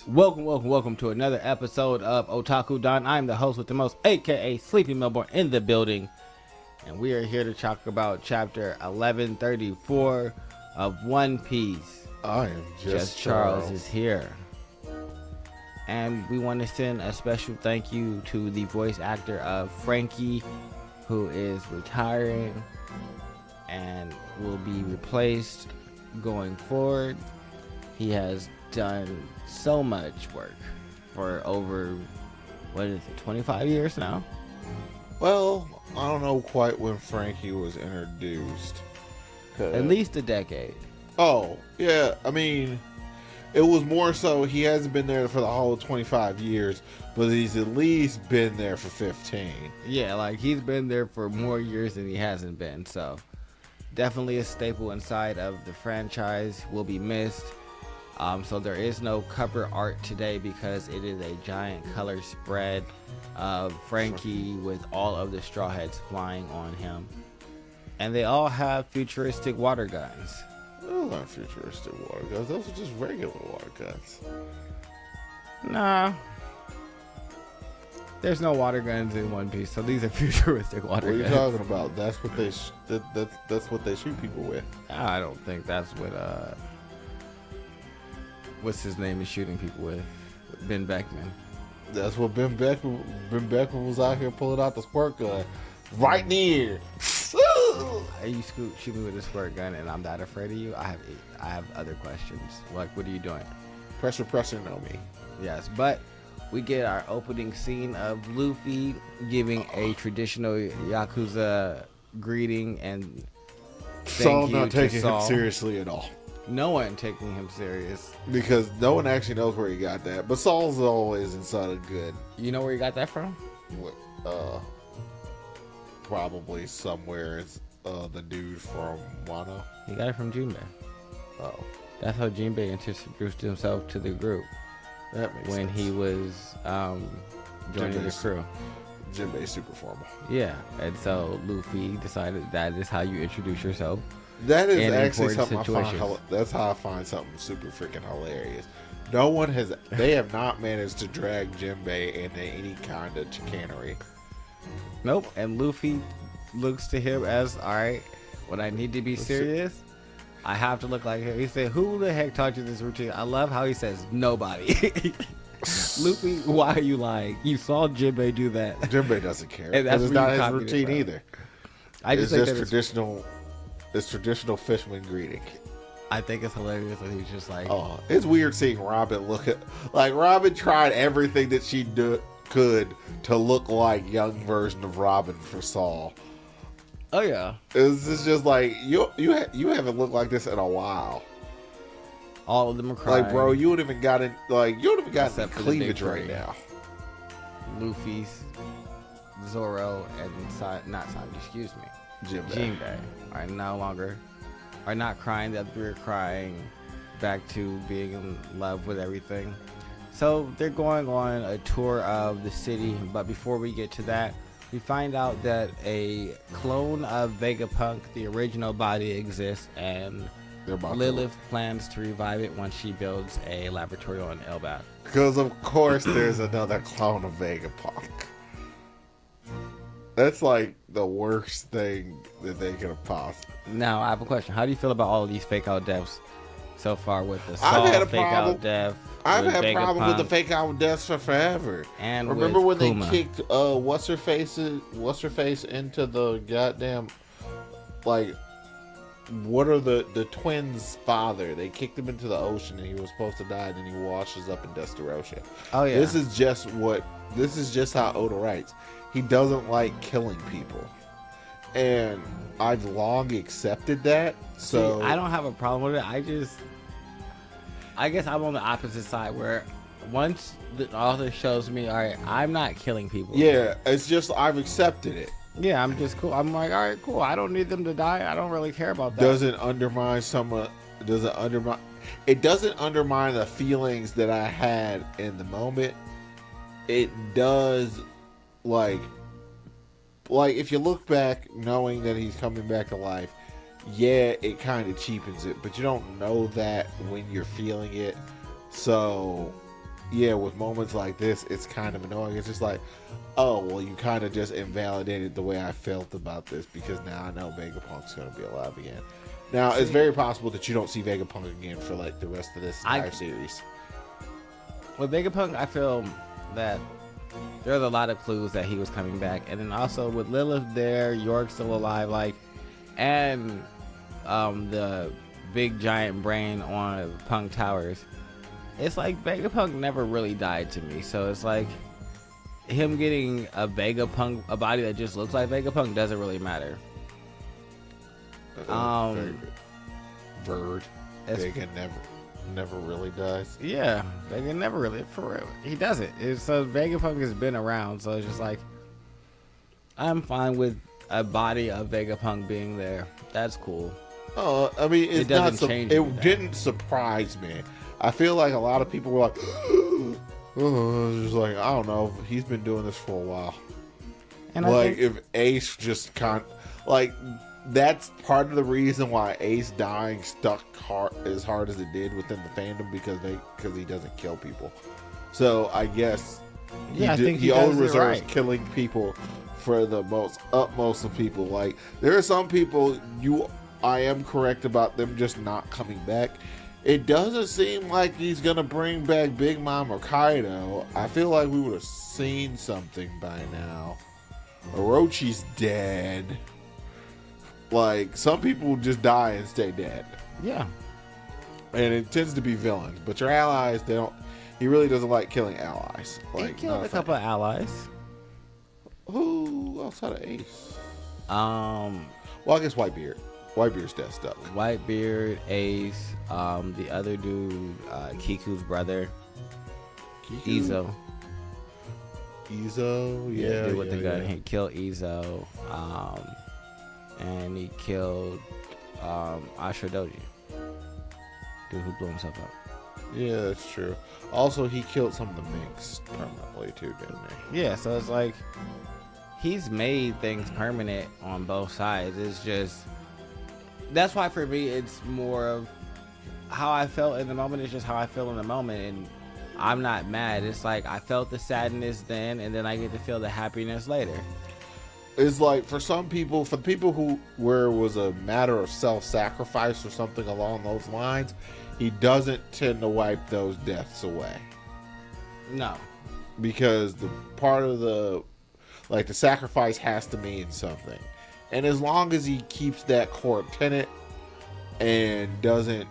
Welcome to another episode of Otaku Don. I'm the host with the most, aka Sleepy Melbourne, in the building. And we are here to talk about chapter 1134 of One Piece. I am just Charles is here. And we want to send a special thank you to the voice actor of Frankie, who is retiring and will be replaced going forward. He has done so much work for over, 25 years now? Well, I don't know quite when Frankie was introduced. At least a decade. Oh, yeah. I mean, it was more so he hasn't been there for the whole 25 years, but he's at least been there for 15. Yeah, like he's been there for more years than he hasn't been. So definitely a staple inside of the franchise. Will be missed. So there is no cover art today because it is a giant color spread of Frankie with all of the Straw Hats flying on him. And they all have futuristic water guns. Those aren't futuristic water guns. Those are just regular water guns. Nah. There's no water guns in One Piece, so these are futuristic water guns. What are you talking about? That's what they that's what they shoot people with. I don't think that's what what's his name is shooting people with. Ben Beckman. That's what Ben Beckman was out here pulling out the squirt gun right in the ear. You shoot me with a squirt gun and I'm that afraid of you? I have other questions. Like, what are you doing? Pressure, know me. Yes, but we get our opening scene of Luffy giving a traditional Yakuza greeting and Saul not taking him seriously at all. No one taking him serious. Because no one actually knows where he got that. But Saul's always inside of good. You know where he got that from? Probably somewhere. It's the dude from Wano. He got it from Jinbei. Oh. That's how Jinbei introduced himself to the group. That makes when sense. He was joining the crew. Jinbei's super formal. Yeah, and so Luffy decided that is how you introduce yourself. That is actually something I find. That's how I find something super freaking hilarious. They have not managed to drag Jinbei into any kind of chicanery. Nope, and Luffy looks to him as, alright, when I need to be serious, I have to look like him. He said, who the heck taught you this routine? I love how he says, nobody. Luffy, why are you lying? You saw Jinbei do that. Jinbei doesn't care. And that's it's not his routine either. It's just traditional. It's traditional fisherman greeting. I think it's hilarious that he's just like... Oh, it's weird seeing Robin look at... Like, Robin tried everything that she could to look like young version of Robin for Saul. Oh, yeah. It's just like, you haven't looked like this in a while. All of them are crying. Like, bro, you don't even got in cleavage right now. Luffy's, Zoro, and not Sanji, excuse me. Jinbei are not crying that we're crying, back to being in love with everything. So they're going on a tour of the city, but before we get to that, we find out that a clone of Vegapunk, the original body, exists, and Lilith plans to revive it once she builds a laboratory on Elbaf. Because of course there's another clone of Vegapunk. That's like the worst thing that they could have possibly. Now, I have a question. How do you feel about all of these fake out deaths so far with the Saul fake out death? I've had a problem with the fake out deaths for forever. And remember when Kuma. they kicked what's her face into the goddamn, like, what are the twins' father? They kicked him into the ocean and he was supposed to die, and then he washes up in Destarossa. Oh yeah. This is just how Oda writes. He doesn't like killing people. And I've long accepted that. So see, I don't have a problem with it. I guess I'm on the opposite side where once the author shows me, all right, I'm not killing people. Yeah, it's just I've accepted it. Yeah, I'm just cool. I'm like, all right, cool. I don't need them to die. I don't really care about that. Doesn't undermine it doesn't undermine the feelings that I had in the moment. It does, like if you look back knowing that he's coming back to life, yeah, it kind of cheapens it, but you don't know that when you're feeling it. So yeah, with moments like this, it's kind of annoying. It's just like, oh, well, you kind of just invalidated the way I felt about this because now I know Vegapunk's going to be alive again. Now, it's very possible that you don't see Vegapunk again for like the rest of this entire series. With Vegapunk, I feel that there's a lot of clues that he was coming back, and then also with Lilith there, York still alive, like, and the big giant brain on Punk Towers. It's like Vegapunk never really died to me, so it's like him getting a body that just looks like Vegapunk doesn't really matter. Bird, Vega never really dies. Yeah, Vega never really, for real. He doesn't. So Vegapunk has been around, so it's just like I'm fine with a body of Vegapunk being there. That's cool. Oh, I mean, it didn't surprise me. I feel like a lot of people were like, oh, just like, I don't know, he's been doing this for a while. And like, if Ace just that's part of the reason why Ace dying stuck as hard as it did within the fandom because he doesn't kill people. So I guess he only reserves killing people for the utmost of people. Like, there are some people I am correct about them just not coming back. It doesn't seem like he's gonna bring back Big Mom or Kaido. I feel like we would have seen something by now. Orochi's dead. Like, some people just die and stay dead. Yeah. And it tends to be villains. But your allies, he really doesn't like killing allies. Like, he killed a couple of allies. Who outside of Ace? Well, I guess Whitebeard. Whitebeard's death stuck. Whitebeard, Ace, the other dude, Kiku's brother, Izo. Yeah. With the gun. He killed Izo, and he killed Ashura Doji, dude who blew himself up. Yeah, that's true. Also, he killed some of the Minks permanently too, didn't he? Yeah, so it's like he's made things permanent on both sides. It's just. That's why for me it's more of how I felt in the moment is just how I feel in the moment, and I'm not mad. It's like I felt the sadness then, and then I get to feel the happiness later. It's like for some people, for the people where it was a matter of self-sacrifice or something along those lines, he doesn't tend to wipe those deaths away. No, because the part of the sacrifice has to mean something. And as long as he keeps that core tenet and doesn't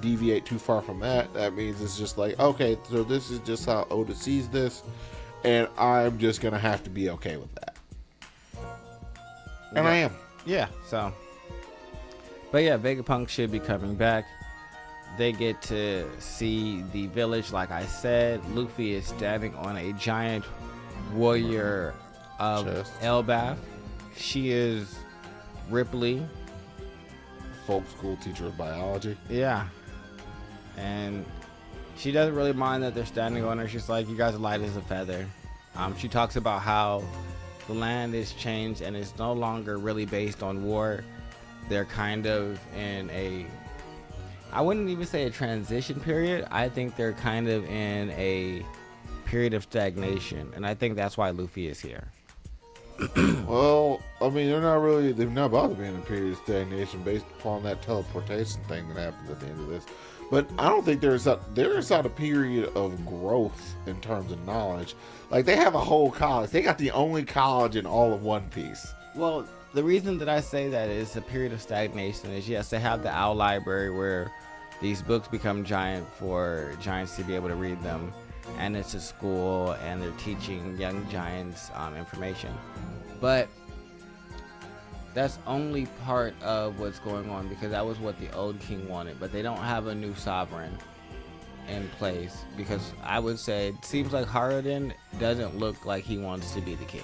deviate too far from that, that means it's just like, okay, so this is just how Oda sees this, and I'm just going to have to be okay with that. And I am. Yeah, so. But yeah, Vegapunk should be coming back. They get to see the village, like I said. Luffy is standing on a giant warrior of Elbaf. She is Ripley, folk school teacher of biology. Yeah, and she doesn't really mind that they're standing on her. She's like, you guys are light as a feather. She talks about how the land is changed and it's no longer really based on war. They're kind of in I wouldn't even say a transition period. I think they're kind of in a period of stagnation, and I think that's why Luffy is here. Well, I mean, they've not bothered being in a period of stagnation based upon that teleportation thing that happens at the end of this. But I don't think there's not a period of growth in terms of knowledge. Like, they have a whole college. They got the only college in all of One Piece. Well, the reason that I say that is a period of stagnation is, yes, they have the Owl Library where these books become giant for giants to be able to read them. And it's a school, and they're teaching young giants information. But that's only part of what's going on, because that was what the old king wanted. But they don't have a new sovereign in place, because I would say it seems like Haruden doesn't look like he wants to be the king.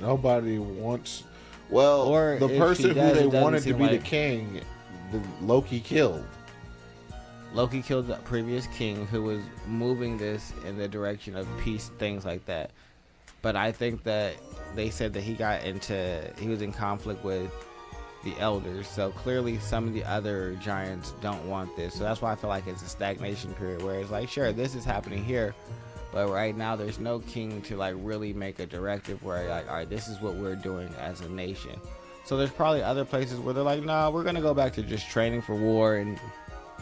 Nobody wants. Well, or the person who they wanted to be the king, Loki killed. Loki killed the previous king who was moving this in the direction of peace, things like that. But I think that they said that he was in conflict with the elders. So clearly some of the other giants don't want this. So that's why I feel like it's a stagnation period where it's like, sure, this is happening here, but right now there's no king to like really make a directive where like, all right, this is what we're doing as a nation. So there's probably other places where they're like, no, we're gonna go back to just training for war and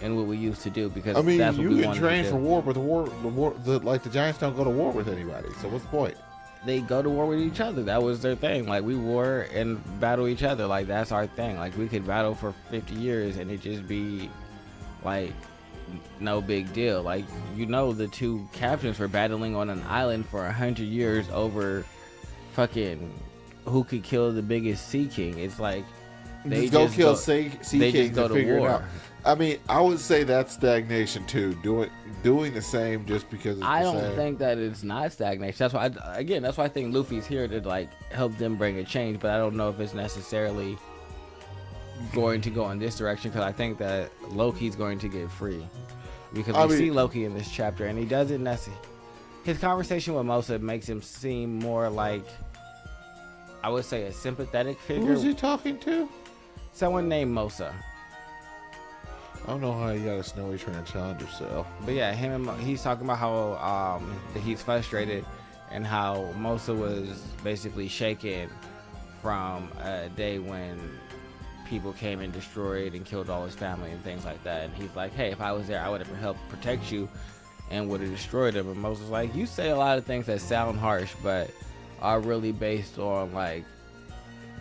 what we used to do, because I mean, that's what you we can wanted train to for do. war, but the Giants don't go to war with anybody. So what's the point? They go to war with each other. That was their thing. Like, we war and battle each other. Like, that's our thing. Like, we could battle for 50 years and it just be like no big deal. Like, you know, the two captains were battling on an island for 100 years over fucking who could kill the biggest sea king. It's like they just go just kill go, Sea they Kings just go and to figure it war. out. I mean, I would say that's stagnation too. Doing the same just because it's I the don't same. think that it's not stagnation. That's why, that's why I think Luffy's here to like help them bring a change. But I don't know if it's necessarily going to go in this direction, because I think that Loki's going to get free, because we see Loki in this chapter and he doesn't necessarily. His conversation with Mosa makes him seem more like, I would say, a sympathetic figure. Who was he talking to? Someone named Mosa. I don't know how you got a snowy train challenger cell. But yeah, he's talking about how that he's frustrated, and how Mosa was basically shaken from a day when people came and destroyed and killed all his family and things like that. And he's like, hey, if I was there, I would have helped protect you and would have destroyed him. And Mosa's like, you say a lot of things that sound harsh, but are really based on like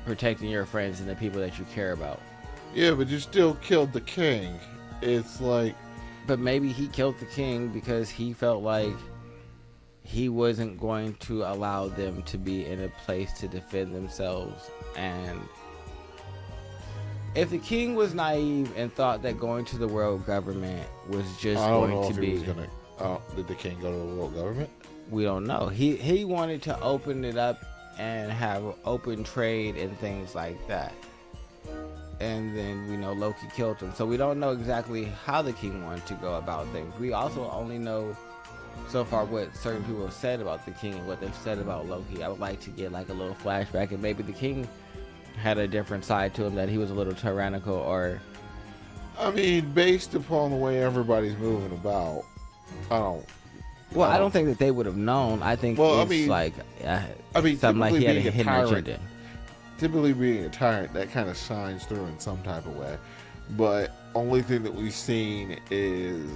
protecting your friends and the people that you care about. Yeah, but you still killed the king. It's like... But maybe he killed the king because he felt like he wasn't going to allow them to be in a place to defend themselves. And if the king was naive and thought that going to the world government was just going to be... did the king go to the world government? We don't know. He wanted to open it up and have open trade and things like that. And then we know Loki killed him. So we don't know exactly how the king wanted to go about things. We also only know so far what certain people have said about the king and what they've said about Loki. I would like to get like a little flashback, and maybe the king had a different side to him, that he was a little tyrannical, or... I mean, based upon the way everybody's moving about, I don't think that they would have known. I think something like he had a hidden agenda. Typically being a tyrant, that kind of shines through in some type of way. But only thing that we've seen is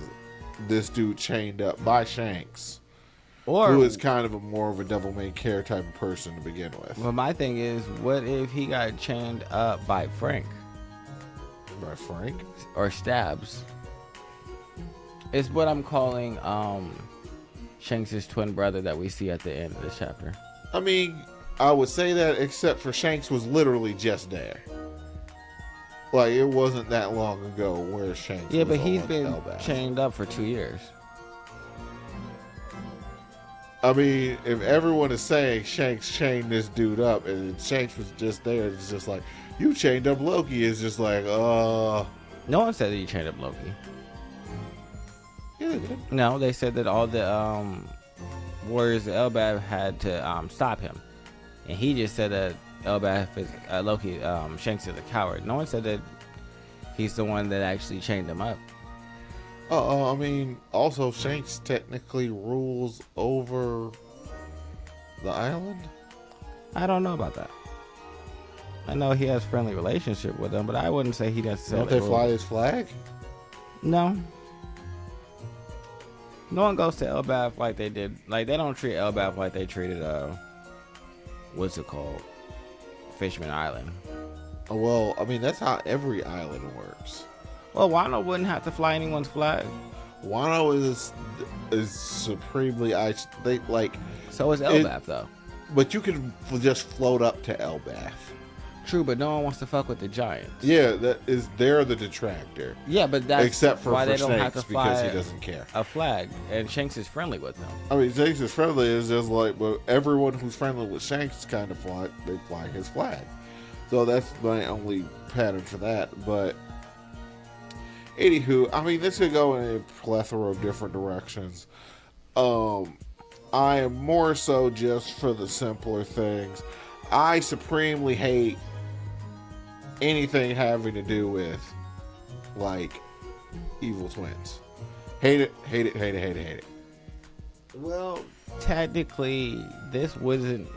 this dude chained up by Shanks, who is kind of more of a devil may care type of person to begin with. Well, my thing is, what if he got chained up by Frank? By Frank? Or Stabs? It's what I'm calling Shanks' twin brother that we see at the end of this chapter. I mean, I would say that, except for Shanks was literally just there. Like, it wasn't that long ago where Shanks was. Yeah, but he's been Elbaf. chained up for 2 years. I mean, if everyone is saying Shanks chained this dude up and Shanks was just there, it's just like, you chained up Loki. It's just like, No one said that he chained up Loki. Yeah, they did. No, they said that all the warriors of Elbaf had to stop him. And he just said that Elbaf is Loki. Shanks is a coward. No one said that he's the one that actually chained him up. I mean, also Shanks technically rules over the island. I don't know about that. I know he has friendly relationship with them, but I wouldn't say he necessarily. Don't they fly his flag? No. No one goes to Elbaf like they did. Like, they don't treat Elbaf like they treated what's it called? Fishman Island. Well, I mean, that's how every island works. Well, Wano wouldn't have to fly anyone's flag. Wano is supremely ice. They like. So is Elbaf though. But you can just float up to Elbaf. True, but no one wants to fuck with the giants. Yeah, they're the detractor. Yeah, but that's except for why they don't Shanks, have to fly because he doesn't care. a flag, and Shanks is friendly with them. I mean, Shanks is friendly. Is just like, but everyone who's friendly with Shanks kind of they fly his flag. So that's my only pattern for that. But anywho, I mean, this could go in a plethora of different directions. I am more so just for the simpler things. I supremely hate anything having to do with like evil twins. Hate it, hate it, hate it, hate it, hate it. Well, technically, this wouldn't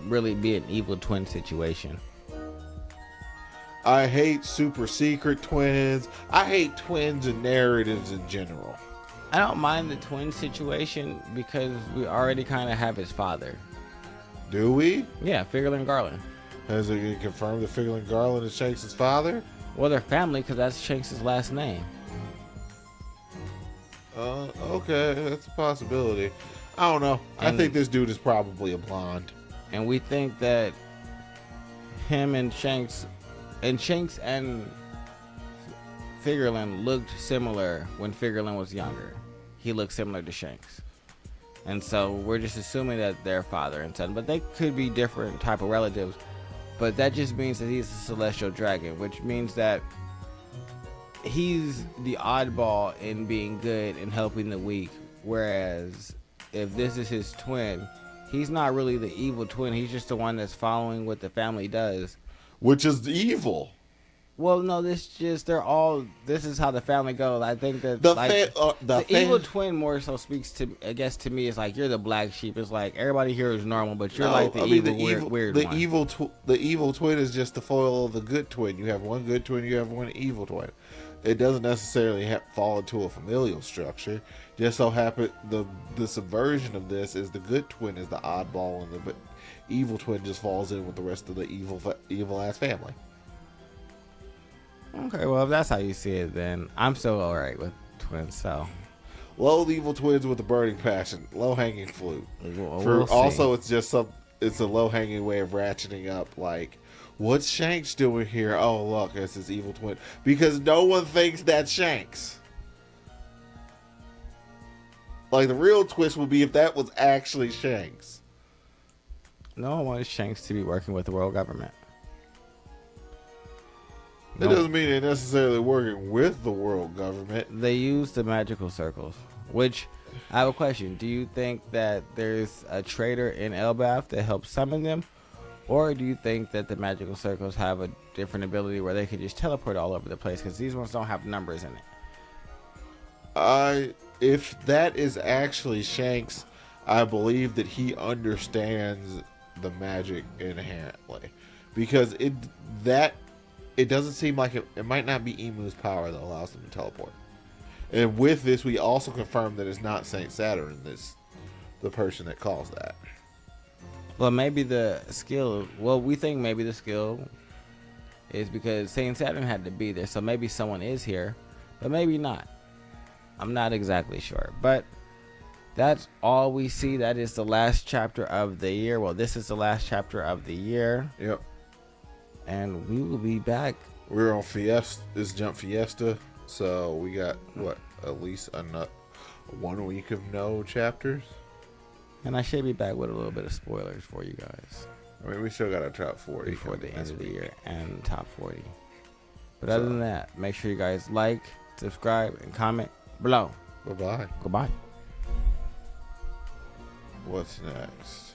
really be an evil twin situation. I hate super secret twins. I hate twins and narratives in general. I don't mind the twin situation because we already kind of have his father. Do we? Yeah, Figurlin Garland. Has it been confirmed that Figurlin Garland is Shanks' father? Well, they're family because that's Shanks' last name. Okay, that's a possibility. I don't know. I think this dude is probably a blonde. And we think that him and Shanks and Figurlin looked similar when Figurlin was younger. He looked similar to Shanks. And so we're just assuming that they're father and son, but they could be different type of relatives. But that just means that he's a celestial dragon, which means that he's the oddball in being good and helping the weak. Whereas if this is his twin, he's not really the evil twin. He's just the one that's following what the family does. Which is evil. Well, no, this is how the family goes. I think that the evil twin more so speaks to, I guess, to me, it's like you're the black sheep. It's like everybody here is normal, but you're weird the one. The evil twin is just the foil of the good twin. You have one good twin, you have one evil twin. It doesn't necessarily fall into a familial structure. Just so happen the subversion of this is the good twin is the oddball, and the evil twin just falls in with the rest of the evil ass family. Okay, well, if that's how you see it, then I'm still alright with twins. So, low evil twins with a burning passion, low hanging fruit. We'll It's a low hanging way of ratcheting up. Like, what's Shanks doing here? Oh, look, it's his evil twin. Because no one thinks that's Shanks. Like, the real twist would be if that was actually Shanks. No one wants Shanks to be working with the world government. It doesn't mean they're necessarily working with the world government. They use the magical circles, which I have a question. Do you think that there's a traitor in Elbaf that helps summon them? Or do you think that the magical circles have a different ability where they can just teleport all over the place? Because these ones don't have numbers in it. If that is actually Shanks, I believe that he understands the magic inherently. Because it doesn't seem like it might not be Emu's power that allows them to teleport. And with this, we also confirm that it's not Saint Saturn that's the person that caused that. Well, maybe the skill. Well, we think maybe the skill is because Saint Saturn had to be there. So maybe someone is here, but maybe not. I'm not exactly sure. But that's all we see. That is the last chapter of the year. Well, this is the last chapter of the year. Yep. And we will be back. We're on Fiesta. This Jump Fiesta. So we got, at least 1 week of no chapters. And I should be back with a little bit of spoilers for you guys. I mean, we still got a top 40 before the end of the year and top 40. But other than that, make sure you guys like, subscribe, and comment below. Bye-bye. Goodbye. What's next?